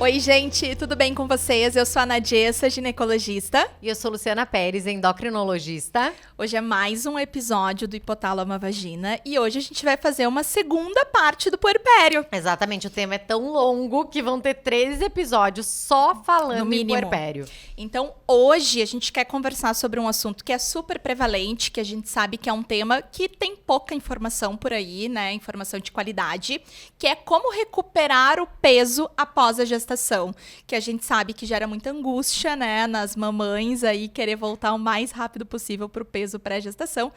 Oi, gente, tudo bem com vocês? Eu sou a Nadiessa, ginecologista. E eu sou Luciana Pérez, endocrinologista. Hoje é mais um episódio do Hipotálamo à Vagina e hoje a gente vai fazer uma segunda parte do puerpério. Exatamente, o tema é tão longo que vão ter 13 episódios só falando em puerpério. Então, hoje a gente quer conversar sobre um assunto que é super prevalente, que a gente sabe que é um tema que tem pouca informação por aí, né? Informação de qualidade, que é como recuperar o peso após a gestação, que a gente sabe que gera muita angústia, né, nas mamães aí querer voltar o mais rápido possível pro peso pré-gestação.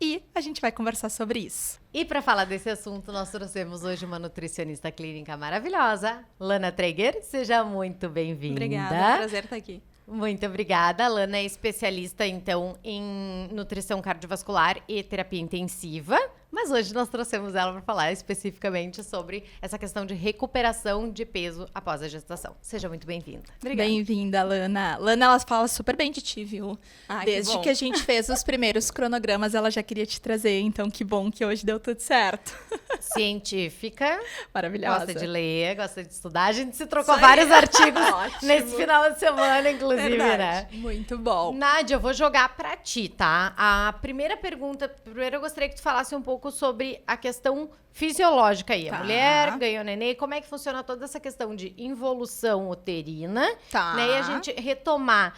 E a gente vai conversar sobre isso. E para falar desse assunto, nós trouxemos hoje uma nutricionista clínica maravilhosa, Lana Traeger. Seja muito bem-vinda. Obrigada, é um prazer estar aqui. Muito obrigada. A Lana é especialista, então, em nutrição cardiovascular e terapia intensiva. Mas hoje nós trouxemos ela para falar especificamente sobre essa questão de recuperação de peso após a gestação. Seja muito bem-vinda. Bem-vinda, Lana. Lana, ela fala super bem de ti, viu? Desde que a gente fez os primeiros cronogramas, ela já queria te trazer. Então, que bom que hoje deu tudo certo. Científica. Maravilhosa. Gosta de ler, gosta de estudar. A gente se trocou vários artigos nesse final de semana, inclusive, né? Muito bom. Nádia, eu vou jogar pra ti, tá? A primeira pergunta, primeiro eu gostaria que tu falasse um pouco sobre a questão fisiológica aí. Tá. A mulher ganhou nenê, como é que funciona toda essa questão de involução uterina, Tá. né? E a gente retornar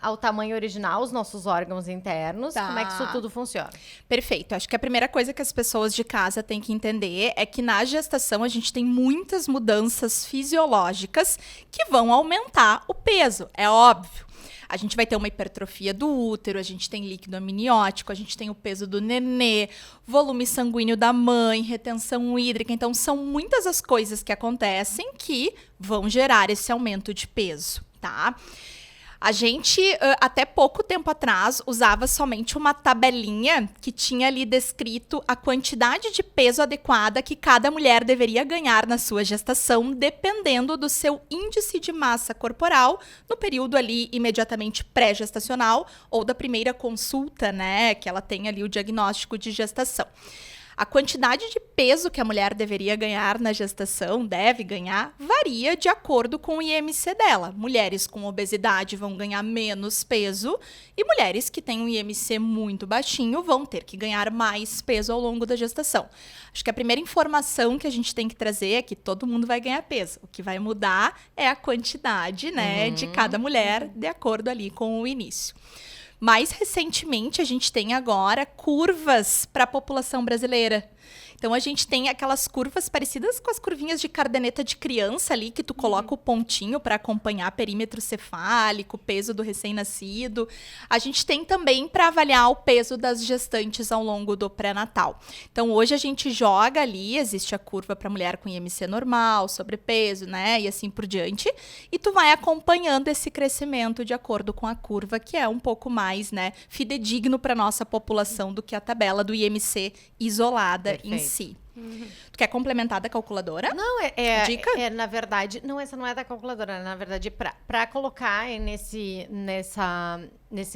ao tamanho original, os nossos órgãos internos. Tá. Como é que isso tudo funciona? Perfeito. Acho que a primeira coisa que as pessoas de casa têm que entender é que na gestação a gente tem muitas mudanças fisiológicas que vão aumentar o peso. É óbvio. A gente vai ter uma hipertrofia do útero, a gente tem líquido amniótico, a gente tem o peso do nenê, volume sanguíneo da mãe, retenção hídrica. Então, são muitas as coisas que acontecem que vão gerar esse aumento de peso, tá? A gente, até pouco tempo atrás, usava somente uma tabelinha que tinha ali descrito a quantidade de peso adequada que cada mulher deveria ganhar na sua gestação, dependendo do seu índice de massa corporal no período ali imediatamente pré-gestacional ou da primeira consulta, né, que ela tem ali o diagnóstico de gestação. A quantidade de peso que a mulher deveria ganhar na gestação, deve ganhar, varia de acordo com o IMC dela. Mulheres com obesidade vão ganhar menos peso e mulheres que têm um IMC muito baixinho vão ter que ganhar mais peso ao longo da gestação. Acho que a primeira informação que a gente tem que trazer é que todo mundo vai ganhar peso. O que vai mudar é a quantidade, né, de cada mulher, de acordo ali com o início. Mais recentemente, a gente tem agora curvas para a população brasileira. Então, a gente tem aquelas curvas parecidas com as curvinhas de caderneta de criança ali, que tu coloca o pontinho para acompanhar perímetro cefálico, peso do recém-nascido. A gente tem também para avaliar o peso das gestantes ao longo do pré-natal. Então, hoje a gente joga ali, existe a curva para mulher com IMC normal, sobrepeso, né, e assim por diante. E tu vai acompanhando esse crescimento de acordo com a curva, que é um pouco mais, né, fidedigno para nossa população do que a tabela do IMC isolada. Perfeito. Em si. Tu quer complementar da calculadora? Não, Dica? na verdade, não, essa não é da calculadora, na verdade, para colocar nesse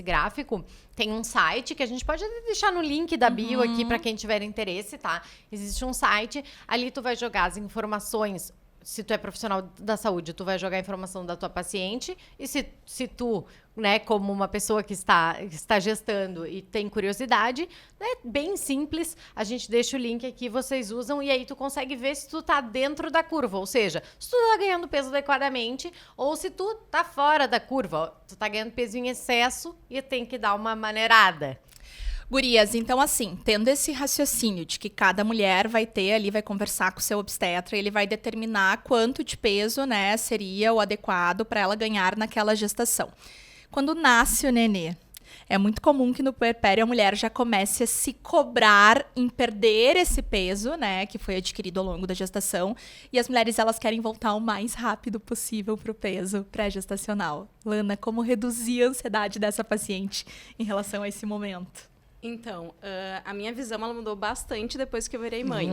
gráfico, tem um site que a gente pode deixar no link da bio aqui para quem tiver interesse, tá? Existe um site, ali tu vai jogar as informações. Se tu é profissional da saúde, tu vai jogar a informação da tua paciente. E se tu, né, como uma pessoa que está gestando e tem curiosidade, é bem simples. A gente deixa o link aqui, vocês usam, e aí tu consegue ver se tu tá dentro da curva. Ou seja, se tu tá ganhando peso adequadamente, ou se tu tá fora da curva. Tu tá ganhando peso em excesso e tem que dar uma maneirada. Gurias, então assim, tendo esse raciocínio de que cada mulher vai ter ali, vai conversar com o seu obstetra, ele vai determinar quanto de peso, né, seria o adequado para ela ganhar naquela gestação. Quando nasce o nenê, é muito comum que no puerpério a mulher já comece a se cobrar em perder esse peso, né, que foi adquirido ao longo da gestação, e as mulheres, elas querem voltar o mais rápido possível pro peso pré-gestacional. Lana, como reduzir a ansiedade dessa paciente em relação a esse momento? Então, a minha visão, ela mudou bastante depois que eu virei mãe.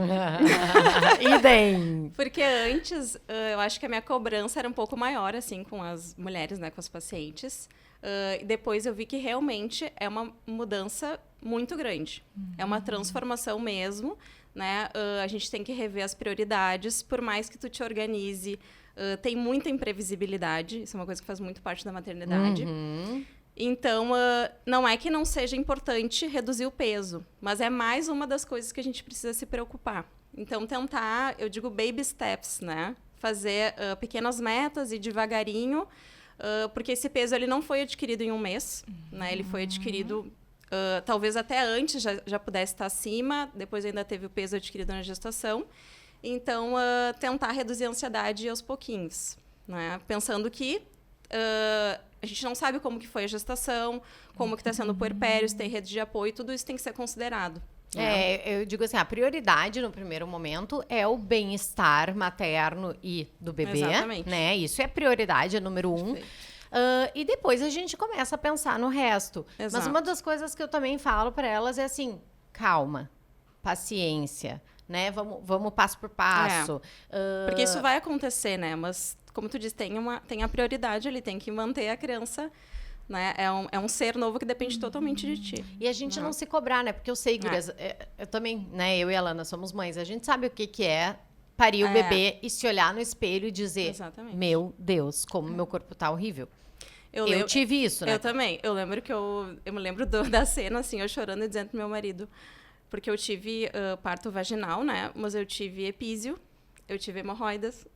Idem! Porque antes, eu acho que a minha cobrança era um pouco maior, assim, com as mulheres, né, com as pacientes. E depois eu vi que realmente é uma mudança muito grande. É uma transformação mesmo, né? A gente tem que rever as prioridades, por mais que tu te organize. Tem muita imprevisibilidade, isso é uma coisa que faz muito parte da maternidade. Então, não é que não seja importante reduzir o peso, mas é mais uma das coisas que a gente precisa se preocupar. Então, tentar, eu digo baby steps, né? Fazer pequenas metas e devagarinho, porque esse peso ele não foi adquirido em um mês, né? Ele foi adquirido, talvez até antes já pudesse estar acima, depois ainda teve o peso adquirido na gestação. Então, tentar reduzir a ansiedade aos pouquinhos, né? Pensando que a gente não sabe como que foi a gestação, como que está sendo o puerpério, se tem rede de apoio, tudo isso tem que ser considerado. Eu digo assim, a prioridade no primeiro momento é o bem-estar materno e do bebê. Exatamente. Né? Isso é prioridade, é número 1. E depois a gente começa a pensar no resto. Exato. Mas uma das coisas que eu também falo para elas é assim, calma, paciência, né? Vamos passo por passo. Porque isso vai acontecer, né? Mas, como tu disse, tem a prioridade ali, tem que manter a criança, né? É um ser novo que depende totalmente de ti. E a gente não se cobrar, né? Porque eu sei, gurias, eu também, né? Eu e a Alana somos mães. A gente sabe o que é parir o bebê e se olhar no espelho e dizer, exatamente, meu Deus, como meu corpo tá horrível. Eu tive isso, né? Eu também. Eu lembro que eu me lembro da cena, assim, eu chorando e dizendo pro meu marido, porque eu tive parto vaginal, né? Mas eu tive epísio, eu tive hemorroidas.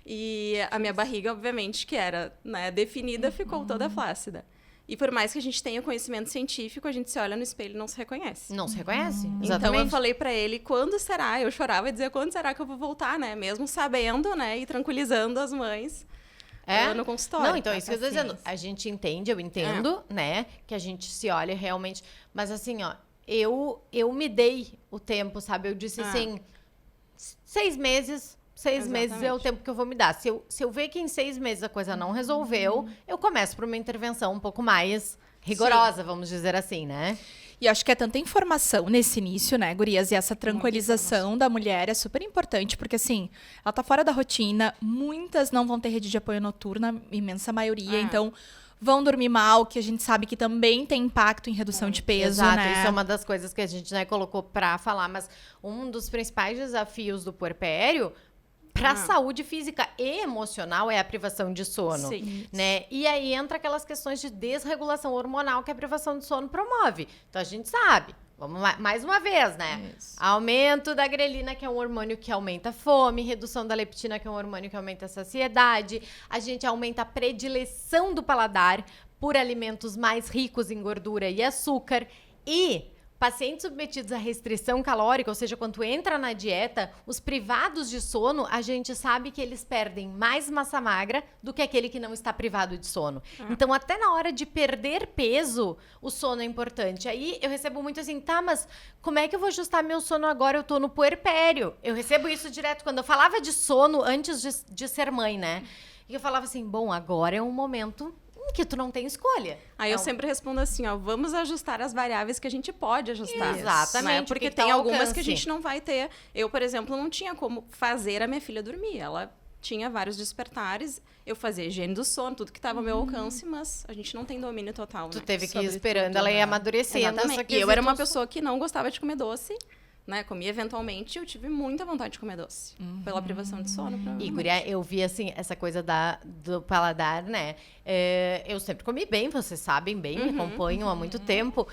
E a minha barriga, obviamente, que era, né, definida, ficou toda flácida. E por mais que a gente tenha conhecimento científico, a gente se olha no espelho e não se reconhece. Não se reconhece? Exatamente. Então eu falei pra ele, quando será? Eu chorava e dizia, quando será que eu vou voltar, né? Mesmo sabendo, né? E tranquilizando as mães no consultório. Não, então é isso que eu tô dizendo. A gente entende, eu entendo, né? Que a gente se olha realmente. Mas assim, ó, eu me dei o tempo, sabe? Eu disse assim, 6 meses... 6 meses é o tempo que eu vou me dar. Se eu ver que em 6 meses a coisa não resolveu, eu começo por uma intervenção um pouco mais rigorosa, vamos dizer assim, né? E acho que é tanta informação nesse início, né, gurias? E essa tranquilização da mulher é super importante, porque, assim, ela tá fora da rotina, muitas não vão ter rede de apoio noturno, a imensa maioria, então vão dormir mal, que a gente sabe que também tem impacto em redução de peso, Exato, né? isso é uma das coisas que a gente, né, colocou pra falar, mas um dos principais desafios do puerpério para a saúde física e emocional é a privação de sono, né? E aí entra aquelas questões de desregulação hormonal que a privação de sono promove. Então a gente sabe, vamos lá, mais uma vez, né? Isso. Aumento da grelina, que é um hormônio que aumenta a fome, redução da leptina, que é um hormônio que aumenta a saciedade. A gente aumenta a predileção do paladar por alimentos mais ricos em gordura e açúcar e pacientes submetidos à restrição calórica, ou seja, quando tu entra na dieta, os privados de sono, a gente sabe que eles perdem mais massa magra do que aquele que não está privado de sono. Então, até na hora de perder peso, o sono é importante. Aí eu recebo muito assim, tá, mas como é que eu vou ajustar meu sono agora? Eu tô no puerpério. Eu recebo isso direto. Quando eu falava de sono antes de ser mãe, né? E eu falava assim, bom, agora é um momento que tu não tem escolha. Aí eu sempre respondo assim, ó, vamos ajustar as variáveis que a gente pode ajustar. Exatamente. Né? Porque tem algumas que a gente não vai ter. Eu, por exemplo, não tinha como fazer a minha filha dormir. Ela tinha vários despertares, eu fazia higiene do sono, tudo que estava ao meu alcance, mas a gente não tem domínio total, Tu né? teve que ir esperando ela ir amadurecendo. Exatamente. E eu era uma pessoa que não gostava de comer doce, né? Comia eventualmente, eu tive muita vontade de comer doce. Pela privação de sono, provavelmente. E, guria, eu vi, assim, essa coisa do paladar, né? Eu sempre comi bem, vocês sabem bem, me acompanham há muito tempo.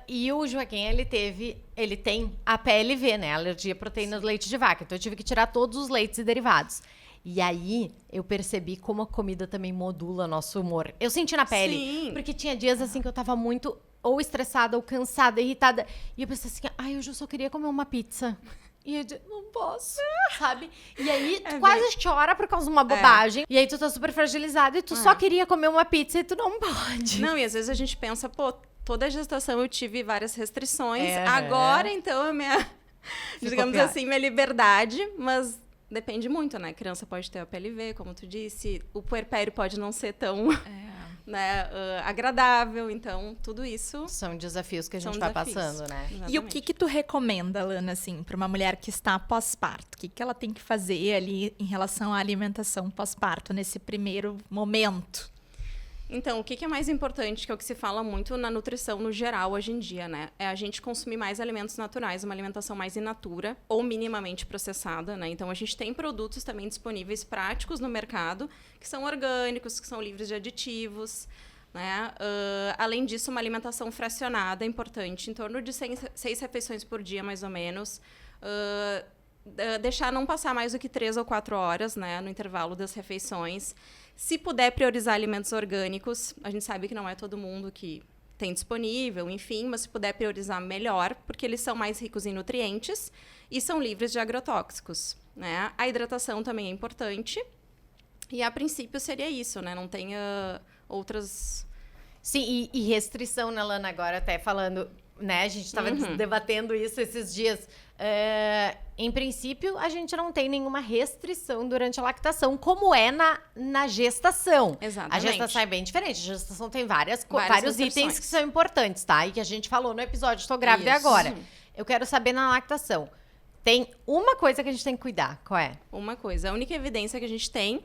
E o Joaquim, ele tem a PLV, né? Alergia à proteína do leite de vaca. Então, eu tive que tirar todos os leites e derivados. E aí, eu percebi como a comida também modula nosso humor. Eu senti na pele. Sim. Porque tinha dias, assim, que eu tava muito ou estressada, ou cansada, irritada. E eu pensei assim, ai, hoje eu só queria comer uma pizza. E eu disse, não posso, sabe? E aí, tu quase chora por causa de uma bobagem. E aí, tu tá super fragilizado e tu só queria comer uma pizza e tu não pode. Não, e às vezes a gente pensa, pô, toda a gestação eu tive várias restrições. Agora, então, a minha, digamos assim, minha liberdade, mas depende muito, né? A criança pode ter a PLV, como tu disse. O puerpério pode não ser tão né, agradável. Então, tudo isso São desafios que a são gente vai desafios. passando, né? E o que tu recomenda, Lana, assim, para uma mulher que está pós-parto? O que ela tem que fazer ali em relação à alimentação pós-parto, nesse primeiro momento? Então, o que é mais importante, que é o que se fala muito na nutrição no geral hoje em dia, né? É a gente consumir mais alimentos naturais, uma alimentação mais in natura ou minimamente processada, né? Então, a gente tem produtos também disponíveis práticos no mercado, que são orgânicos, que são livres de aditivos, né? Além disso, uma alimentação fracionada é importante, em torno de 6 refeições por dia, mais ou menos. Deixar não passar mais do que 3 ou 4 horas, né, no intervalo das refeições. Se puder priorizar alimentos orgânicos, a gente sabe que não é todo mundo que tem disponível, enfim, mas se puder priorizar, melhor, porque eles são mais ricos em nutrientes e são livres de agrotóxicos, né? A hidratação também é importante. E, a princípio, seria isso, né? Não tem outras... Sim, e restrição, né, Lana? Agora até falando, né? A gente estava debatendo isso esses dias. Em princípio, a gente não tem nenhuma restrição durante a lactação, como é na gestação. Exatamente. A gestação é bem diferente. A gestação tem vários restrições. itens que são importantes, tá? E que a gente falou no episódio Estou Grávida Isso. Agora. Eu quero saber na lactação. Tem uma coisa que a gente tem que cuidar. Qual é? Uma coisa. A única evidência que a gente tem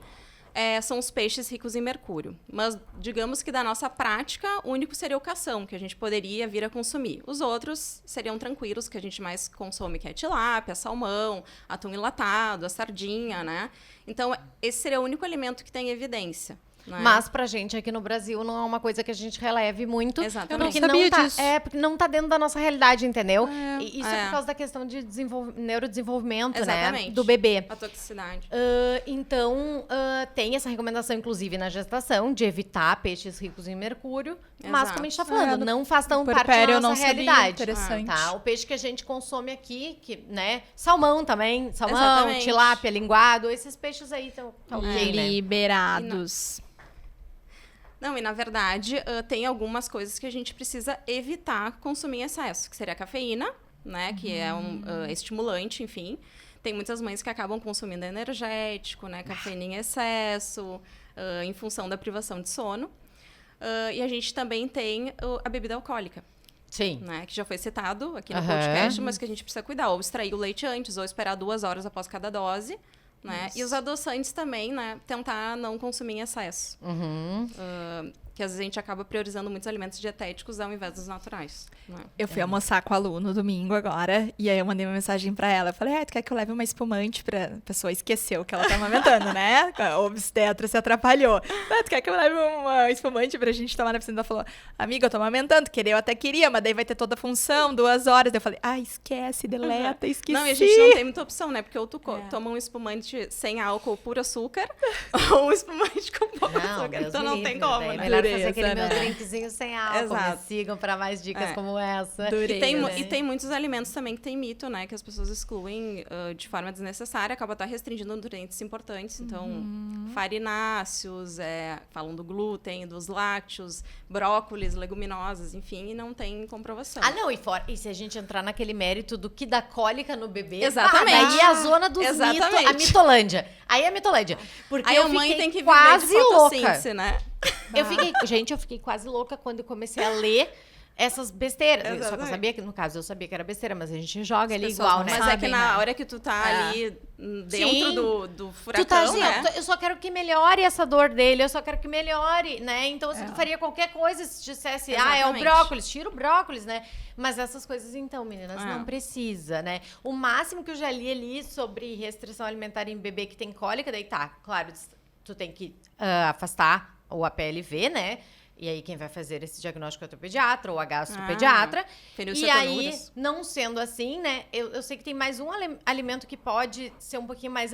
são os peixes ricos em mercúrio. Mas, digamos que da nossa prática, o único seria o cação, que a gente poderia vir a consumir. Os outros seriam tranquilos, que a gente mais consome, que é tilápia, salmão, atum enlatado, a sardinha, né? Então, esse seria o único alimento que tem evidência. Né? Mas pra gente aqui no Brasil não é uma coisa que a gente releve muito. Exatamente. Eu não Porque sabia não tá, disso. Porque não tá dentro da nossa realidade, entendeu? E isso é É. por causa da questão de neurodesenvolvimento, né? Exatamente. Do bebê. A toxicidade. Então, tem essa recomendação, inclusive, na gestação, de evitar peixes ricos em mercúrio. Mas, Exato. como a gente tá falando, não faz tão parte puerpério da eu não nossa sabia, realidade. interessante. Tá? O peixe que a gente consome aqui, né? Salmão também. Salmão, Exatamente. tilápia, linguado. Esses peixes aí estão ok, né? Liberados. Não, e na verdade, tem algumas coisas que a gente precisa evitar consumir em excesso, que seria a cafeína, né, que é um estimulante, enfim. Tem muitas mães que acabam consumindo energético, né, cafeína em excesso, em função da privação de sono. E a gente também tem a bebida alcoólica, Sim. né, que já foi citado aqui no Aham. podcast, mas que a gente precisa cuidar, ou extrair o leite antes, ou esperar 2 horas após cada dose, né? E os adoçantes também, né? Tentar não consumir em excesso. Que às vezes a gente acaba priorizando muitos alimentos dietéticos ao invés dos naturais. Né? Eu fui almoçar com a Lu no domingo agora, e aí eu mandei uma mensagem pra ela. Eu falei, tu quer que eu leve uma espumante pra... A pessoa esqueceu que ela tá amamentando, né? A obstetra se atrapalhou. Tu quer que eu leve uma espumante pra gente tomar na piscina? Ela falou, amiga, eu tô amamentando, eu até queria, mas daí vai ter toda a função, 2 horas. Daí eu falei, esquece, deleta, esqueci. Não, e a gente não tem muita opção, né? Porque ou tu toma um espumante sem álcool, puro açúcar, ou um espumante com pouco açúcar. Deus Então me não livre, tem como, daí é né? melhor Dureza, fazer aquele meu né? drinkzinho sem álcool. Exato. Me sigam pra mais dicas É. como essa. Dureza. E tem muitos alimentos também que tem mito, né? Que as pessoas excluem de forma desnecessária, acaba até restringindo nutrientes importantes. Então, farináceos, falam do glúten, dos lácteos, brócolis, leguminosas, enfim, e não tem comprovação. E se a gente entrar naquele mérito do que dá cólica no bebê? Exatamente. Daí é a zona dos Exatamente. mitos, a mitolândia. Aí é a mitolândia. Porque Aí eu a mãe fiquei tem que viver quase de louca. fotossíntese, né? Eu fiquei quase louca quando eu comecei a ler essas besteiras. Só que eu Exatamente. sabia que, no caso, eu sabia que era besteira, mas a gente joga ali pessoas igual, não né? Mas é que sabem, na né? hora que tu tá ali dentro Sim. do Tu tá furacão, assim, né? eu só quero que melhore essa dor dele, eu só quero que melhore, né? Então, assim, tu faria qualquer coisa se dissesse, é o Exatamente. brócolis, tira o brócolis, né? Mas essas coisas, então, meninas, É. não precisa, né? O máximo que eu já li ali sobre restrição alimentar em bebê que tem cólica, daí tá, claro, tu tem que afastar o APLV, né? E aí, quem vai fazer esse diagnóstico é o teu pediatra ou a gastropediatra. E aí, Fenilcetonuras. não sendo assim, né? Eu sei que tem mais um alimento que pode ser um pouquinho mais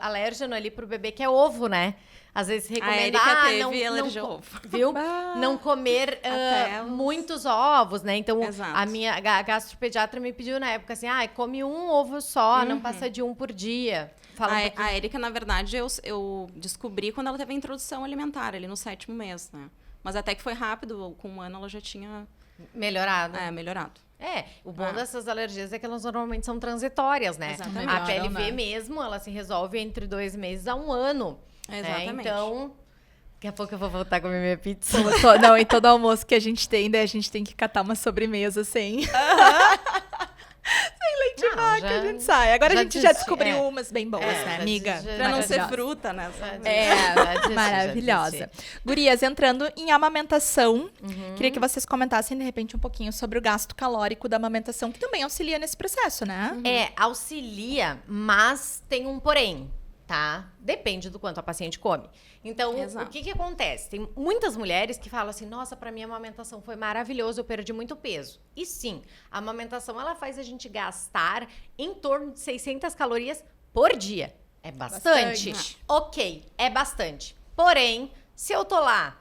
alérgeno ali pro bebê, que é ovo, né? Às vezes recomenda, Erika teve alergia ao ovo. Viu? Bah. Não comer Até os- muitos ovos, né? Então, Exato. a minha gastropediatra me pediu na época assim, come um ovo só, não passa de um por dia. Fala um pouquinho. A Erika, na verdade, eu descobri quando ela teve a introdução alimentar, ali no 7º mês, né? Mas até que foi rápido, com 1 ano ela já tinha Melhorado. melhorado. O bom dessas alergias é que elas normalmente são transitórias, né? Exatamente. A PLV Melhoram, né? mesmo, ela se resolve entre 2 meses a 1 ano. né? Exatamente. Então, Daqui a pouco eu vou voltar a comer minha pizza. Não, e todo almoço que a gente tem, daí a gente tem que catar uma sobremesa sem... sem leite de vaca, a gente sai. Agora a gente já descobriu umas bem boas, né, amiga? Pra não ser fruta, né? Maravilhosa. Gurias, entrando em amamentação, queria que vocês comentassem, de repente, um pouquinho sobre o gasto calórico da amamentação, que também auxilia nesse processo, né? Auxilia, mas tem um porém, tá? Depende do quanto a paciente come. Então, o que acontece? Tem muitas mulheres que falam assim, nossa, pra mim a amamentação foi maravilhoso, eu perdi muito peso. E sim, a amamentação, ela faz a gente gastar em torno de 600 calorias por dia. É bastante. Ok, é bastante. Porém, se eu tô lá,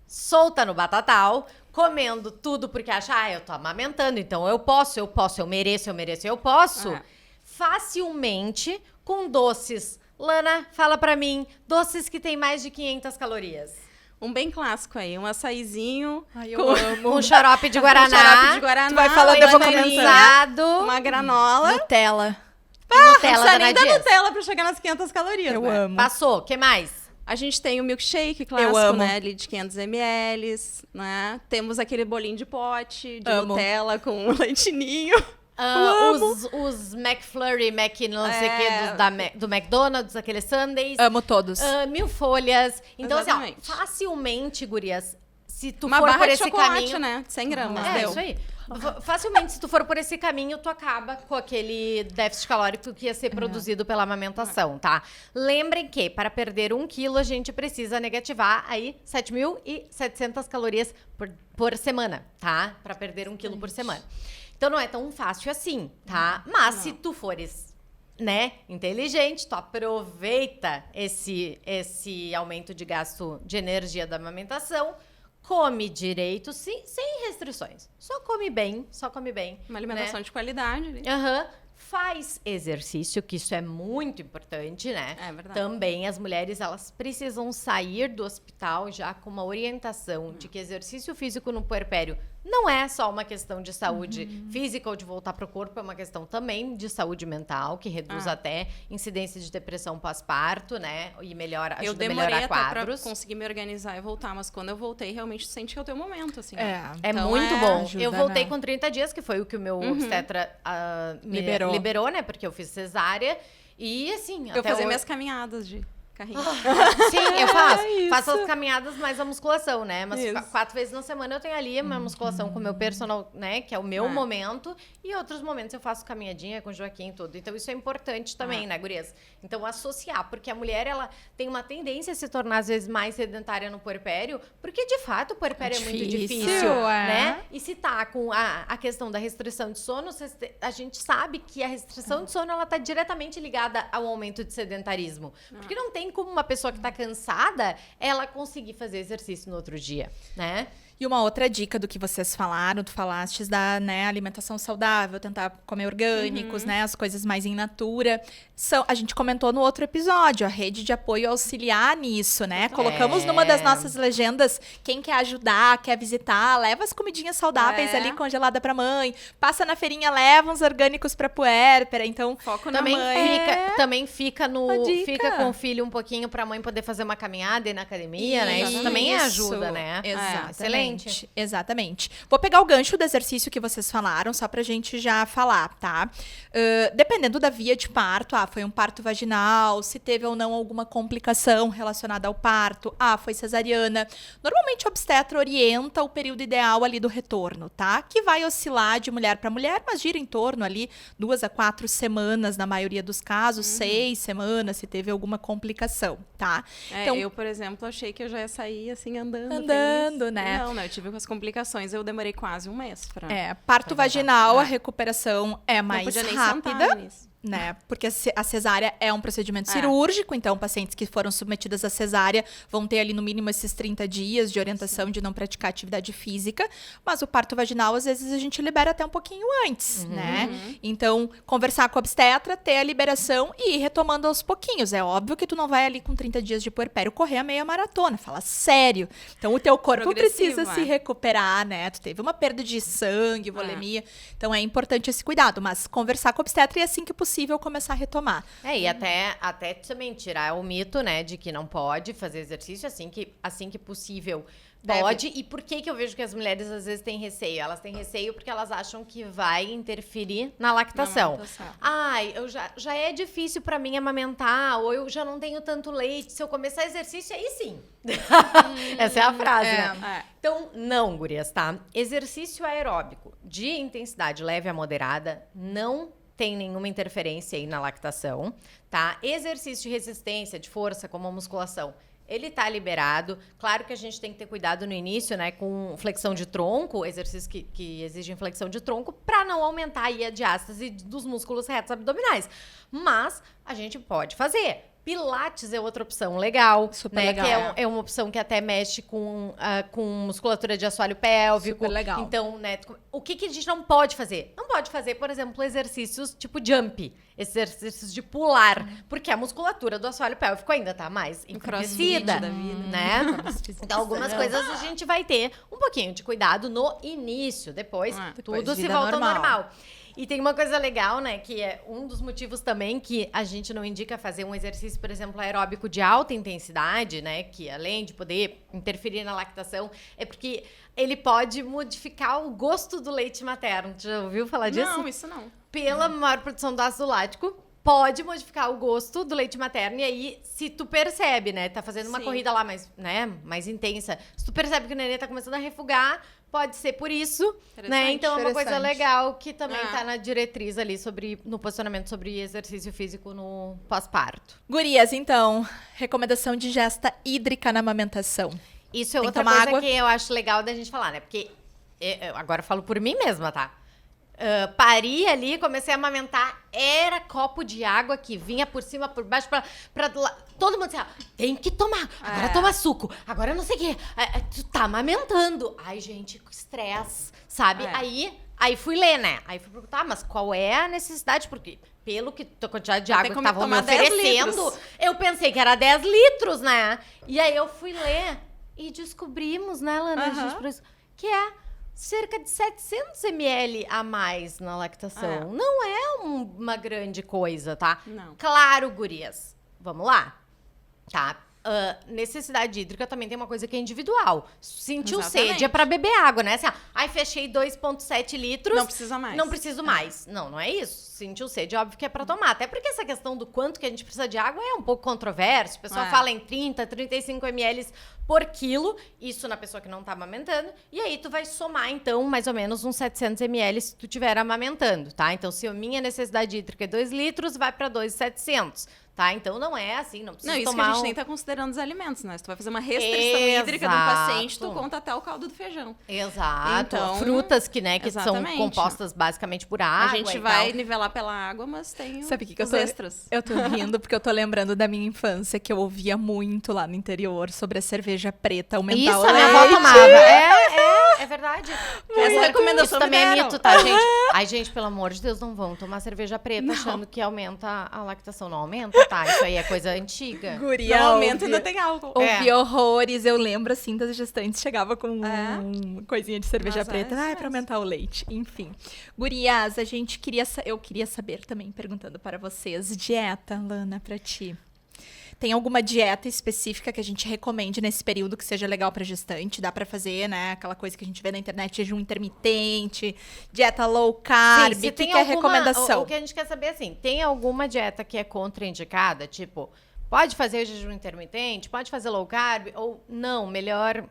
solta no batatal, comendo tudo porque acha, eu tô amamentando, então eu posso, eu mereço, eu posso. Facilmente, com doces... Lana, fala pra mim, doces que tem mais de 500 calorias. Um bem clássico aí, um açaizinho. Ai, eu amo. Um xarope de guaraná. Um xarope de guaraná. Tu vai falando, eu vou comentando. Uma granola. Nutella. Nutella Não precisa nem da Dias. Nutella pra chegar nas 500 calorias, Eu né? amo. Passou, o que mais? A gente tem o milkshake clássico, amo. né? Ali de 500 ml, né? Temos aquele bolinho de pote, de Amo. Nutella com leitinho. Os McFlurry, não sei o que, do McDonald's, aqueles sundaes. Amo todos. 1000 folhas. Então, assim, Exatamente. facilmente, gurias, se tu Uma for barra por de esse chocolate, caminho... né? 100 gramas, É, deu. isso aí. Facilmente, se tu for por esse caminho, tu acaba com aquele déficit calórico que ia ser produzido pela amamentação, tá? Lembrem que, para perder 1 quilo, a gente precisa negativar aí 7.700 calorias por semana, tá? Para perder 1 quilo por semana. Então, não é tão fácil assim, tá? Mas se tu fores, né, inteligente, tu aproveita esse aumento de gasto de energia da amamentação, come direito, sim, sem restrições. Só come bem, Uma alimentação de qualidade. Ali. Faz exercício, que isso é muito importante, né? É verdade. Também as mulheres, elas precisam sair do hospital já com uma orientação de que exercício físico no puerpério não é só uma questão de saúde física ou de voltar para o corpo, é uma questão também de saúde mental, que reduz até incidência de depressão pós-parto, né? E ajuda a melhorar Eu demorei até pra quadros. conseguir me organizar e voltar, mas quando eu voltei, realmente senti que é o teu momento, assim. É. É Então, muito bom. ajuda, Eu voltei né? com 30 dias, que foi o que o meu obstetra me Liberou. liberou, né? Porque eu fiz cesárea. E assim, Eu até fazia hoje... minhas caminhadas de carrinho. Sim, eu faço. isso. Faço as caminhadas mais a musculação, né? Mas Isso. 4 vezes na semana eu tenho ali a minha musculação com o meu personal, né? Que é o meu momento. E outros momentos eu faço caminhadinha com o Joaquim e tudo. Então isso é importante também, né, gurias? Então associar, porque a mulher, ela tem uma tendência a se tornar às vezes mais sedentária no puerpério, porque de fato o puerpério é muito difícil, né? E se tá com a questão da restrição de sono, a gente sabe que a restrição de sono, ela tá diretamente ligada ao aumento de sedentarismo. Porque não tem como uma pessoa que tá cansada, ela conseguir fazer exercício no outro dia, né? E uma outra dica do que vocês falaram, tu falastes da, né, alimentação saudável, tentar comer orgânicos, né, as coisas mais in natura. A gente comentou no outro episódio, a rede de apoio auxiliar nisso, né? Colocamos numa das nossas legendas, quem quer ajudar, quer visitar, leva as comidinhas saudáveis ali congelada pra mãe, passa na feirinha, leva uns orgânicos pra puérpera, então... Foco Também na mãe. também fica Uma dica. fica com o filho um pouquinho pra mãe poder fazer uma caminhada e ir na academia, né? Isso também ajuda, né? Exatamente. Excelente. Exatamente. Vou pegar o gancho do exercício que vocês falaram, só pra gente já falar, tá? Dependendo da via de parto, foi um parto vaginal, se teve ou não alguma complicação relacionada ao parto, foi cesariana. Normalmente o obstetra orienta o período ideal ali do retorno, tá? Que vai oscilar de mulher pra mulher, mas gira em torno ali 2 a 4 semanas na maioria dos casos, 6 semanas se teve alguma complicação, tá? Então, eu, por exemplo, achei que eu já ia sair assim andando. Andando, feliz. né? Não, eu tive com as complicações, eu demorei quase 1 mês pra... Parto vaginal, a recuperação é mais não podia nem rápida, sentar nisso. né? Porque a cesárea é um procedimento cirúrgico, então pacientes que foram submetidas à cesárea vão ter ali no mínimo esses 30 dias de orientação de não praticar atividade física, mas o parto vaginal, às vezes, a gente libera até um pouquinho antes, né? Então, conversar com a obstetra, ter a liberação e ir retomando aos pouquinhos. É óbvio que tu não vai ali com 30 dias de puerpério correr a meia maratona, fala sério. Então, o teu corpo precisa se recuperar, né? Tu teve uma perda de sangue, volemia, então é importante esse cuidado, mas conversar com a obstetra e assim que possível possível começar a retomar. E até também tirar o mito, né, de que não pode fazer exercício assim que possível. Pode. E por que eu vejo que as mulheres às vezes têm receio? Elas têm receio porque elas acham que vai interferir na lactação. Ai, já é difícil pra mim amamentar, ou eu já não tenho tanto leite. Se eu começar exercício, aí sim. Essa é a frase, né? Então, não, gurias, tá? Exercício aeróbico de intensidade leve a moderada não tem nenhuma interferência aí na lactação, tá? Exercício de resistência, de força, como a musculação, ele tá liberado. Claro que a gente tem que ter cuidado no início, né, com flexão de tronco, exercícios que exigem flexão de tronco, para não aumentar aí a diástase dos músculos retos abdominais. Mas a gente pode fazer. Pilates é outra opção legal, Super né? legal. Que é uma opção que até mexe com musculatura de assoalho pélvico. Super legal. Então, né, o que a gente não pode fazer? Não pode fazer, por exemplo, exercícios tipo jump, exercícios de pular, porque a musculatura do assoalho pélvico ainda tá mais enfraquecida, da vida. né? Então, algumas coisas a gente vai ter um pouquinho de cuidado no início, depois tudo se vida volta ao normal. normal. E tem uma coisa legal, né, que é um dos motivos também que a gente não indica fazer um exercício, por exemplo, aeróbico de alta intensidade, né, que além de poder interferir na lactação, é porque ele pode modificar o gosto do leite materno. Tu já ouviu falar disso? Não, isso não. Pela maior produção do ácido lático, pode modificar o gosto do leite materno. E aí, se tu percebe, né, tá fazendo uma corrida lá mais intensa, se tu percebe que o nenê tá começando a refugar, pode ser por isso, né? Então é uma coisa legal que também tá na diretriz ali no posicionamento sobre exercício físico no pós-parto. Gurias, então, recomendação de ingesta hídrica na amamentação. Isso é Tem que outra tomar coisa água. que eu acho legal da gente falar, né? Porque agora eu falo por mim mesma, tá? Pari ali, comecei a amamentar, era copo de água que vinha por cima, por baixo, todo mundo dizia, tem que tomar, agora toma suco, agora não sei o quê, tu tá amamentando. Ai, gente, estresse, sabe? Aí fui ler, né? Aí fui perguntar, mas qual é a necessidade? Porque pela quantidade de água que estavam me oferecendo, eu pensei que era 10 litros, né? E aí eu fui ler e descobrimos, né, Lana, que é cerca de 700 ml a mais na lactação. Não é uma grande coisa, tá? Não. Claro, gurias. Vamos lá. Tá? Necessidade hídrica também tem uma coisa que é individual. Sentiu sede, é pra beber água, né? Assim, fechei 2,7 litros. Não precisa mais. Não preciso mais. Não é isso. Sentiu sede, óbvio que é pra tomar. Até porque essa questão do quanto que a gente precisa de água é um pouco controverso. O pessoal fala em 30, 35 ml por quilo. Isso na pessoa que não tá amamentando. E aí tu vai somar, então, mais ou menos uns 700 ml se tu estiver amamentando, tá? Então, se a minha necessidade hídrica é 2 litros, vai pra 2,700. Tá? Então não é assim, não precisa isso tomar que a gente nem tá considerando os alimentos, né? Se tu vai fazer uma restrição hídrica do paciente, tu conta até o caldo do feijão. Exato. Então, frutas que são compostas basicamente por água. A gente vai nivelar pela água, mas tem Sabe o que os extras. Eu tô rindo porque eu tô lembrando da minha infância, que eu ouvia muito lá no interior sobre a cerveja preta aumentar isso, o a minha leite. avó tomava. É verdade. Essa recomendação isso também é mito, tá, gente? Ai, gente, pelo amor de Deus, não vão tomar cerveja preta achando que aumenta a lactação. Não aumenta, tá? Isso aí é coisa antiga. Guria, não aumenta e ainda tem álcool. Ouvi horrores. Eu lembro, assim, das gestantes. Chegava com coisinha de cerveja preta. Pra aumentar o leite. Enfim. Gurias, eu queria saber também, perguntando para vocês. Dieta, Lana, pra ti. Tem alguma dieta específica que a gente recomende nesse período que seja legal pra gestante? Dá pra fazer, né? Aquela coisa que a gente vê na internet, jejum intermitente, dieta low carb. Sim, o que é recomendação? O que a gente quer saber, assim, tem alguma dieta que é contraindicada? Tipo, pode fazer jejum intermitente? Pode fazer low carb? Ou não, melhor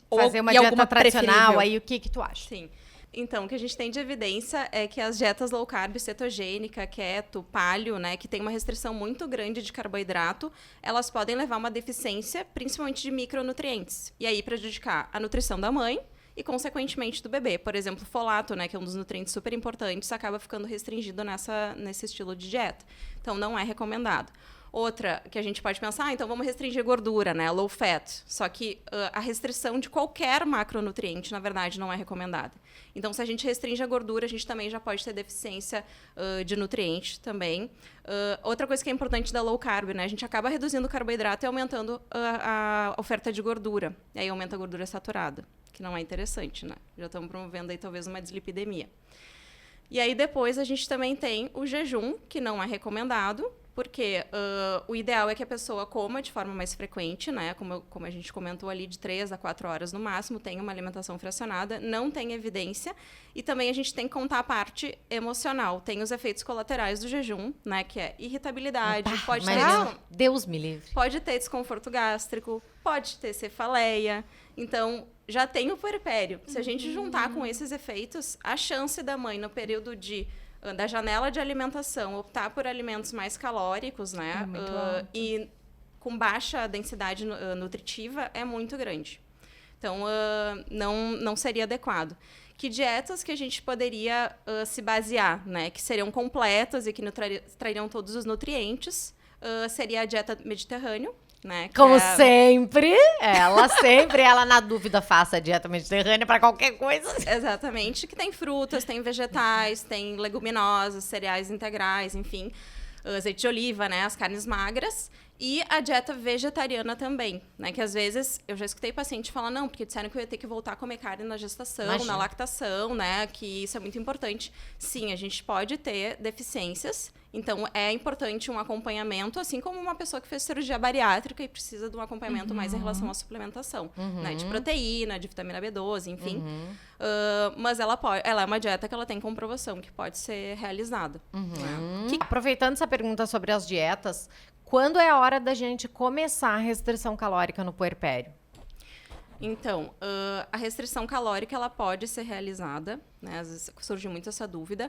fazer uma dieta tradicional? Preferível? Aí o que tu acha? Sim. Então, o que a gente tem de evidência é que as dietas low carb, cetogênica, keto, paleo, né, que tem uma restrição muito grande de carboidrato, elas podem levar a uma deficiência, principalmente de micronutrientes. E aí prejudicar a nutrição da mãe e, consequentemente, do bebê. Por exemplo, folato, né, que é um dos nutrientes super importantes, acaba ficando restringido nesse estilo de dieta. Então, não é recomendado. Outra que a gente pode pensar, então vamos restringir gordura, né? Low fat. Só que a restrição de qualquer macronutriente, na verdade, não é recomendada. Então, se a gente restringe a gordura, a gente também já pode ter deficiência de nutriente também. Outra coisa que é importante da low carb, né? A gente acaba reduzindo o carboidrato e aumentando a oferta de gordura. E aí aumenta a gordura saturada, que não é interessante, né? Já estamos promovendo aí talvez uma dislipidemia. E aí depois a gente também tem o jejum, que não é recomendado, porque o ideal é que a pessoa coma de forma mais frequente, né? Como a gente comentou ali, de 3 a 4 horas no máximo, tenha uma alimentação fracionada, não tem evidência. E também a gente tem que contar a parte emocional. Tem os efeitos colaterais do jejum, né? Que é irritabilidade, pode ter Deus me livre. Pode ter desconforto gástrico, pode ter cefaleia. Então, já tem o puerpério. Se a gente juntar com esses efeitos, a chance da mãe, no período da janela de alimentação, optar por alimentos mais calóricos, né? E com baixa densidade nutritiva, é muito grande. Então, não seria adequado. Que dietas que a gente poderia se basear, né? Que seriam completas e que trariam todos os nutrientes. Seria a dieta mediterrânea, né? Como sempre, ela na dúvida faça a dieta mediterrânea para qualquer coisa. Exatamente, que tem frutas, tem vegetais, tem leguminosas, cereais integrais, enfim, azeite de oliva, né, as carnes magras. E a dieta vegetariana também, né? Que às vezes eu já escutei paciente falar, não, porque disseram que eu ia ter que voltar a comer carne na gestação, na lactação, né? Que isso é muito importante. Sim, a gente pode ter deficiências, então é importante um acompanhamento, assim como uma pessoa que fez cirurgia bariátrica e precisa de um acompanhamento mais em relação à suplementação, né? De proteína, de vitamina B12, enfim. Mas ela é uma dieta que ela tem comprovação, que pode ser realizada. Aproveitando essa pergunta sobre as dietas, quando é a hora da gente começar a restrição calórica no puerpério? Então, a restrição calórica, ela pode ser realizada, né? Às vezes surge muito essa dúvida.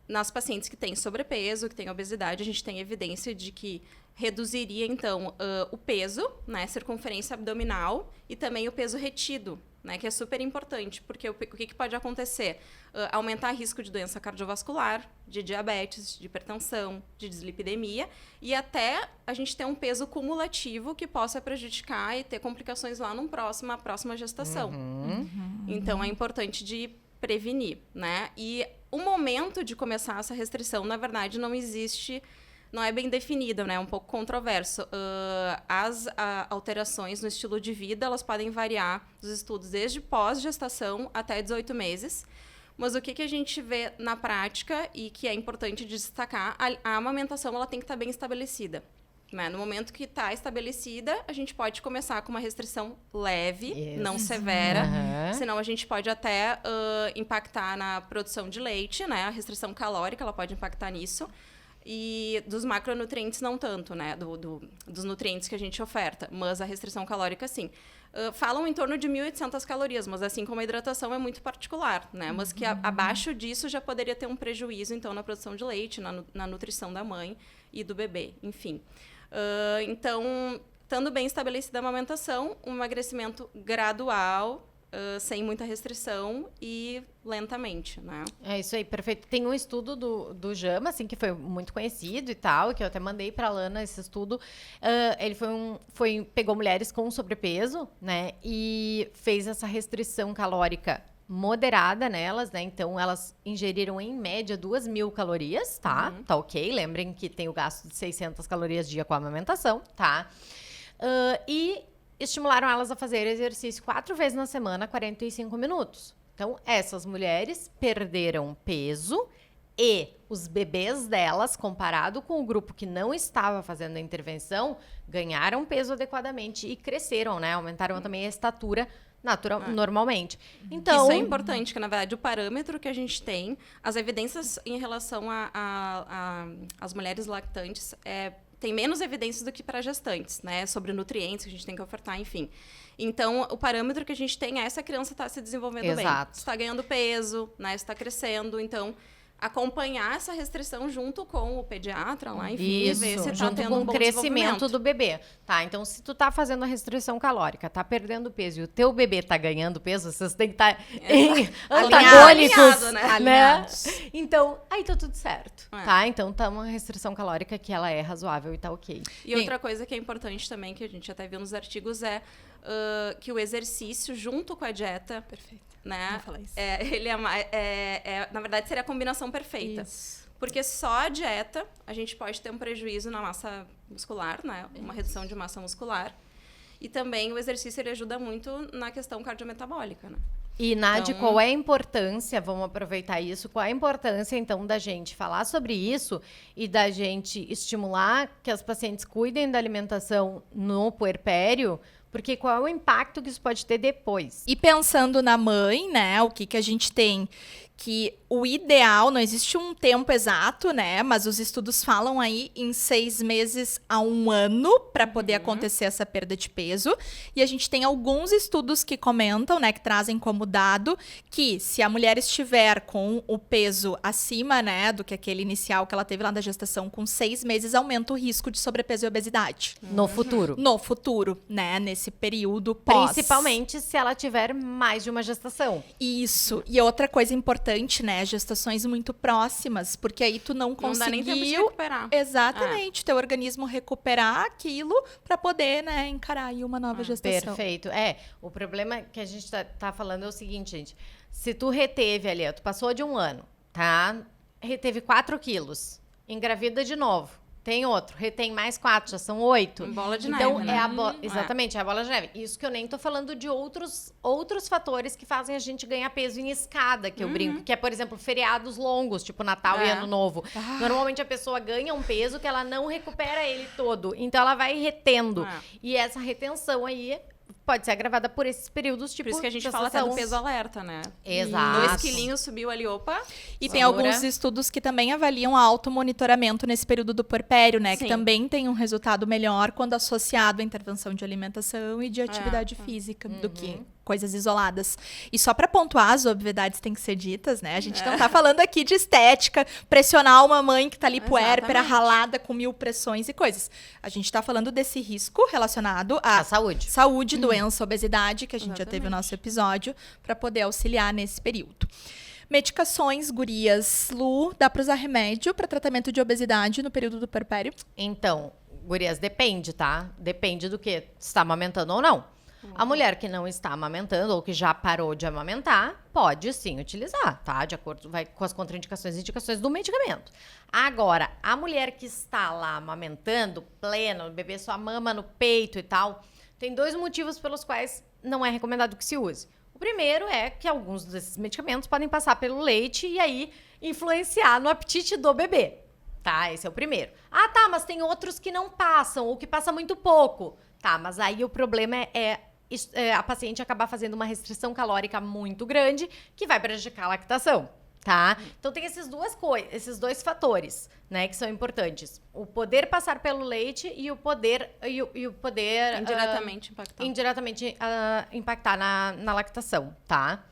Nas pacientes que têm sobrepeso, que têm obesidade, a gente tem evidência de que reduziria, então, o peso, né? Circunferência abdominal e também o peso retido, né, que é super importante, porque o que pode acontecer? Aumentar o risco de doença cardiovascular, de diabetes, de hipertensão, de dislipidemia, e até a gente ter um peso cumulativo que possa prejudicar e ter complicações lá na próxima gestação. Então, é importante de prevenir, né? E o momento de começar essa restrição, na verdade, não existe... Não é bem definida, né? É um pouco controverso. As alterações no estilo de vida, elas podem variar dos estudos desde pós-gestação até 18 meses. Mas o que a gente vê na prática e que é importante destacar, a amamentação ela tem que estar bem estabelecida. Né? No momento que está estabelecida, a gente pode começar com uma restrição leve, não severa. Senão a gente pode até impactar na produção de leite, né? A restrição calórica ela pode impactar nisso. E dos macronutrientes não tanto, né? Dos nutrientes que a gente oferta. Mas a restrição calórica, sim. Falam em torno de 1.800 calorias, mas assim como a hidratação é muito particular, né? Mas que abaixo disso já poderia ter um prejuízo, então, na produção de leite, na nutrição da mãe e do bebê, enfim. Então, estando bem estabelecida a amamentação, um emagrecimento gradual, sem muita restrição e lentamente, né? É isso aí, perfeito. Tem um estudo do JAMA, assim, que foi muito conhecido e tal, que eu até mandei pra Lana esse estudo. Ele pegou mulheres com sobrepeso, né? E fez essa restrição calórica moderada nelas, né? Então, elas ingeriram, em média, 2.000 calorias, tá? Tá ok. Lembrem que tem o gasto de 600 calorias dia com a amamentação, tá? E estimularam elas a fazer exercício 4 vezes na semana, 45 minutos. Então, essas mulheres perderam peso e os bebês delas, comparado com o grupo que não estava fazendo a intervenção, ganharam peso adequadamente e cresceram, né? Aumentaram também a estatura normalmente. Então, isso é importante, que na verdade o parâmetro que a gente tem, as evidências em relação às mulheres lactantes tem menos evidências do que para gestantes, né? Sobre nutrientes que a gente tem que ofertar, enfim. Então, o parâmetro que a gente tem é essa criança está se desenvolvendo bem. Está ganhando peso, né? Está crescendo. Então, acompanhar essa restrição junto com o pediatra lá, enfim, ver se está tendo um bom crescimento do bebê, tá? Então, se tu tá fazendo a restrição calórica, tá perdendo peso e o teu bebê tá ganhando peso, vocês têm que estar antagônicos, né? Alinhados. Então, aí tá tudo certo, tá? Então, tá uma restrição calórica que ela é razoável e tá ok. E outra coisa que é importante também, que a gente até viu nos artigos, que o exercício junto com a dieta... Perfeito. Né? Na verdade, seria a combinação perfeita. Isso. Porque só a dieta, a gente pode ter um prejuízo na massa muscular, né? Uma redução de massa muscular. E também o exercício ele ajuda muito na questão cardiometabólica, né? E, Nádia, Então- qual é a importância, vamos aproveitar isso, qual é a importância, então, da gente falar sobre isso e da gente estimular que as pacientes cuidem da alimentação no puerpério, porque qual é o impacto que isso pode ter depois? E pensando na mãe, né, o que a gente tem? Que o ideal, não existe um tempo exato, né? Mas os estudos falam aí em 6 meses a 1 ano para poder acontecer essa perda de peso. E a gente tem alguns estudos que comentam, né? Que trazem como dado que se a mulher estiver com o peso acima, né? Do que aquele inicial que ela teve lá da gestação, com 6 meses, aumenta o risco de sobrepeso e obesidade. No futuro. No futuro, né? Nesse período pós. Principalmente se ela tiver mais de uma gestação. Isso. E outra coisa importante, né? Gestações muito próximas, porque aí tu não Não dá nem tempo de conseguiu recuperar. exatamente teu organismo recuperar aquilo para poder, né, encarar aí uma nova gestação. Perfeito. O problema que a gente tá falando é o seguinte, gente. Se tu reteve ali, ó, tu passou de 1 ano, tá? Reteve 4 quilos. Engravida de novo. Tem outro, retém mais 4, já são 8. Bola de Então, neve, né? exatamente, é a bola de neve. Isso que eu nem tô falando de outros fatores que fazem a gente ganhar peso em escada, que eu brinco. Que é, por exemplo, feriados longos, tipo Natal e Ano Novo. Normalmente a pessoa ganha um peso que ela não recupera ele todo. Então, ela vai retendo. E essa retenção aí pode ser agravada por esses períodos, tipo, Por isso que a gente fala até do peso alerta, né? Exato. 2 quilinhos subiu ali, opa. E tem Segura. alguns estudos que também avaliam automonitoramento nesse período do puerpério, né? Que Sim. também tem um resultado melhor quando associado à intervenção de alimentação e de atividade física do que coisas isoladas. E só pra pontuar, as obviedades têm que ser ditas, né? A gente não tá falando aqui de estética, pressionar uma mãe que tá ali puérpera, Exatamente. ralada com 1000 pressões e coisas. A gente tá falando desse risco relacionado à A saúde. saúde, doença, obesidade, que a gente já teve o Exatamente. nosso episódio, para poder auxiliar nesse período. Medicações, gurias. Lu, dá para usar remédio para tratamento de obesidade no período do puerpério? Então, gurias, depende, tá? Depende do que está amamentando ou não. A mulher que não está amamentando ou que já parou de amamentar, pode sim utilizar, tá? De acordo vai com as contraindicações e indicações do medicamento. Agora, a mulher que está lá amamentando, plena, o bebê só mama no peito e tal, tem 2 motivos pelos quais não é recomendado que se use. O primeiro é que alguns desses medicamentos podem passar pelo leite e aí influenciar no apetite do bebê. Tá, esse é o primeiro. Ah, tá, mas tem outros que não passam ou que passa muito pouco. Tá, mas aí o problema é a paciente acabar fazendo uma restrição calórica muito grande que vai prejudicar a lactação, tá? Então tem esses 2 fatores, né, que são importantes. O poder passar pelo leite e o poder Indiretamente impactando. indiretamente impactar na lactação, tá?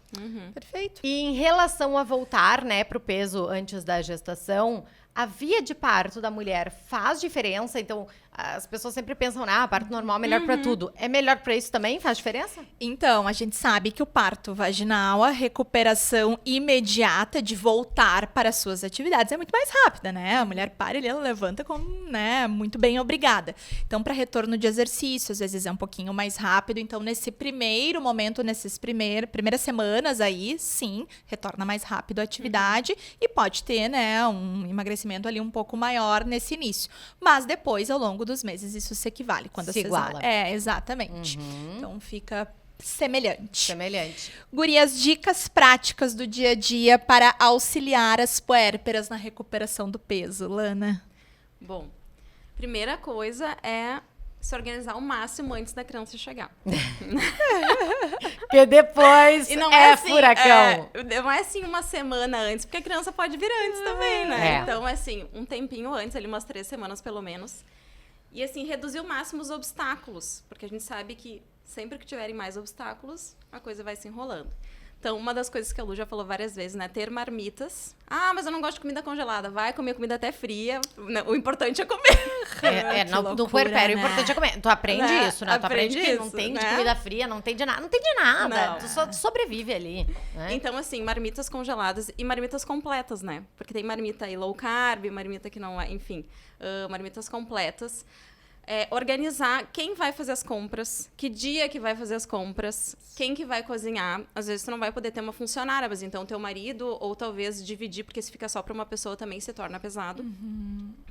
Perfeito. E em relação a voltar, né, pro peso antes da gestação, a via de parto da mulher faz diferença? Então, as pessoas sempre pensam, parto normal é melhor pra tudo. É melhor pra isso também? Faz diferença? Então, a gente sabe que o parto vaginal, a recuperação imediata de voltar para as suas atividades é muito mais rápida, né? A mulher para e ela levanta como, né, muito bem obrigada. Então, para retorno de exercício, às vezes é um pouquinho mais rápido. Então, nesse primeiro momento, nessas primeiras semanas aí, sim, retorna mais rápido a atividade e pode ter, né, um emagrecimento ali um pouco maior nesse início. Mas depois, ao longo dos meses, isso se equivale. Quando Se a cesárea... iguala. É, exatamente. Então, fica semelhante. Semelhante. Gurias, dicas práticas do dia a dia para auxiliar as puérperas na recuperação do peso, Lana. Bom, primeira coisa é se organizar o máximo antes da criança chegar. Porque depois E não assim, furacão. não é assim uma semana antes, porque a criança pode vir antes também, né? É. Então, assim, um tempinho antes, ali umas 3 semanas pelo menos. E, assim, reduzir ao máximo os obstáculos, porque a gente sabe que sempre que tiverem mais obstáculos, a coisa vai se enrolando. Então, uma das coisas que a Lu já falou várias vezes, né? Ter marmitas. Ah, mas eu não gosto de comida congelada. Vai comer comida até fria. O importante é comer. No loucura, puerpério, o né? importante é comer. Tu aprende Né? isso, né? Tu aprende que não Aprende tem isso, de né? comida fria, não tem de nada. Não tem de nada. Não. Tu só sobrevive ali. Né? Então, assim, marmitas congeladas e marmitas completas, né? Porque tem marmita aí low carb, marmita que não é, enfim, marmitas completas. Organizar quem vai fazer as compras, que dia que vai fazer as compras, quem que vai cozinhar. Às vezes tu não vai poder ter uma funcionária, mas então teu marido, ou talvez dividir, porque se fica só para uma pessoa também se torna pesado,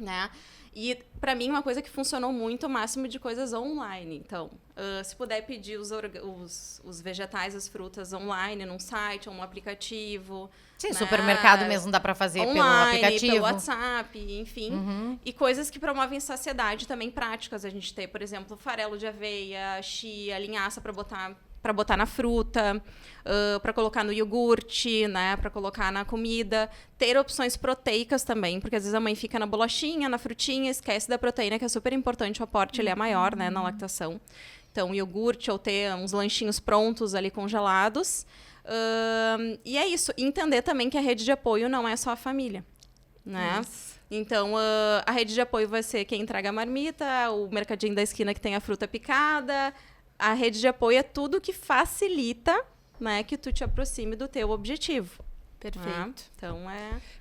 né? E para mim uma coisa que funcionou muito, o máximo de coisas online. Então, Se puder pedir os vegetais, as frutas online, num site ou num aplicativo. Sim, né? supermercado mesmo dá pra fazer Online, pelo aplicativo. pelo WhatsApp, enfim. E coisas que promovem saciedade também práticas. A gente tem, por exemplo, farelo de aveia, chia, linhaça para botar na fruta, para colocar no iogurte, né, para colocar na comida. Ter opções proteicas também, porque às vezes a mãe fica na bolachinha, na frutinha, esquece da proteína, que é super importante, o aporte ele é maior, né, na lactação. Então, iogurte ou ter uns lanchinhos prontos ali congelados. E é isso. E entender também que a rede de apoio não é só a família, né? Então, a rede de apoio vai ser quem entrega a marmita, o mercadinho da esquina que tem a fruta picada. A rede de apoio é tudo que facilita, né, que tu te aproxime do teu objetivo. Perfeito. Então,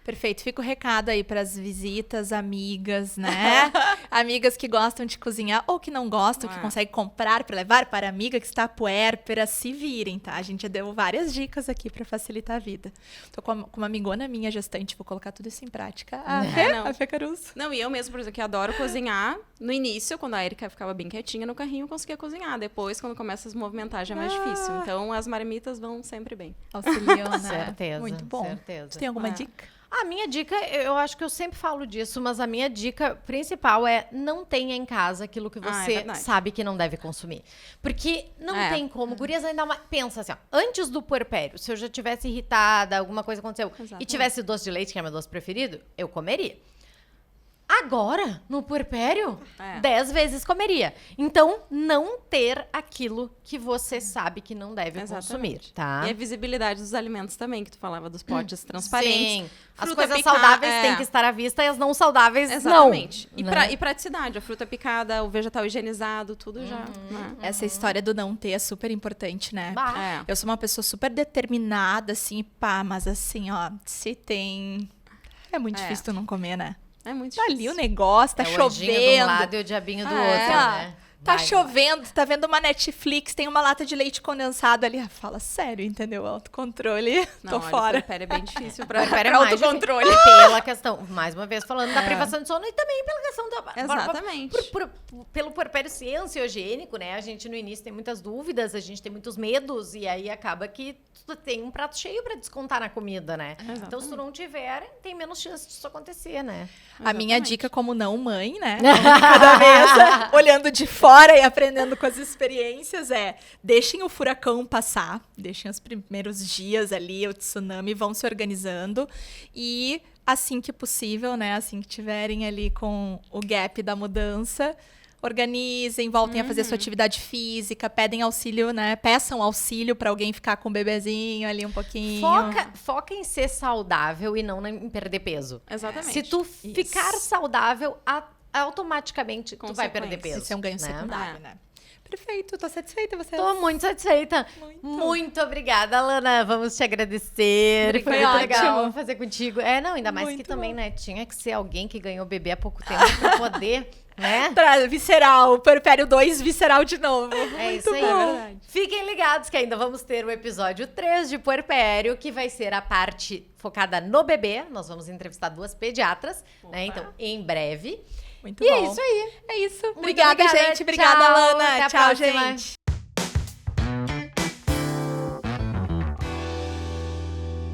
Perfeito. Fica o recado aí para as visitas, amigas, né? Amigas que gostam de cozinhar ou que não gostam, que conseguem comprar para levar para a amiga que está puérpera, se virem, tá? A gente já deu várias dicas aqui para facilitar a vida. Tô com uma amigona minha gestante, vou colocar tudo isso em prática. A Fê Caruso. Não, e eu mesmo, por exemplo, que adoro cozinhar. No início, quando a Erika ficava bem quietinha no carrinho, eu conseguia cozinhar. Depois, quando começa a se movimentar, já é mais difícil. Então, as marmitas vão sempre bem. Auxiliam, né? Certeza. Muito bom. Certeza. Você tem alguma dica? A minha dica, eu acho que eu sempre falo disso, mas a minha dica principal é não tenha em casa aquilo que você sabe que não deve consumir. Porque não tem como. Gurias ainda pensa assim, ó, antes do puerpério, se eu já tivesse irritada, alguma coisa aconteceu, e tivesse doce de leite, que é meu doce preferido, eu comeria. Agora, no puerpério, 10 vezes comeria. Então, não ter aquilo que você sabe que não deve consumir, tá? E a visibilidade dos alimentos também, que tu falava dos potes transparentes. Sim. As coisas saudáveis têm que estar à vista e as não saudáveis não. Exatamente. Né? E praticidade. A fruta picada, o vegetal higienizado, tudo já. Né? Essa história do não ter é super importante, né? Eu sou uma pessoa super determinada, assim, mas assim, ó, se tem... É muito difícil tu não comer, né? É muito difícil. Tá ali o negócio, tá chovendo. O anjinho de um lado e o diabinho do outro, né? Tá chovendo, tá vendo uma Netflix, tem uma lata de leite condensado ali. Fala sério, entendeu? Autocontrole, tô fora. O puerpério é bem difícil pra autocontrole. Pela questão, mais uma vez falando da privação de sono e também pela questão da... Exatamente. Pelo puerpério ser ansiogênico, né? A gente no início tem muitas dúvidas, a gente tem muitos medos e aí acaba que tu tem um prato cheio pra descontar na comida, né? Exatamente. Então se tu não tiver, tem menos chance disso acontecer, né? A minha dica como não mãe, né? Cada vez olhando de fora e aprendendo com as experiências deixem o furacão passar, deixem os primeiros dias ali, o tsunami, vão se organizando e assim que possível, né, assim que tiverem ali com o gap da mudança, organizem, voltem a fazer sua atividade física, pedem auxílio, né, peçam auxílio para alguém ficar com o bebezinho ali um pouquinho. Foca em ser saudável e não em perder peso. Exatamente. Se tu ficar saudável, automaticamente tu vai perder peso. Isso é um ganho secundário, né? Perfeito, tô satisfeita. Você Tô muito satisfeita. Muito obrigada, Alana. Vamos te agradecer. Foi muito ótimo. legal fazer contigo. Ainda mais que também, né? Tinha que ser alguém que ganhou bebê há pouco tempo pra poder, né? Visceral, Puerpério 2, visceral de novo. É isso aí. Bom. Fiquem ligados que ainda vamos ter o episódio 3 de Puerpério, que vai ser a parte focada no bebê. Nós vamos entrevistar 2 pediatras, né? Então, em breve. Muito bom. É isso aí. É isso. Obrigada, gente. Obrigada, Alana. Até a Tchau, próxima. gente.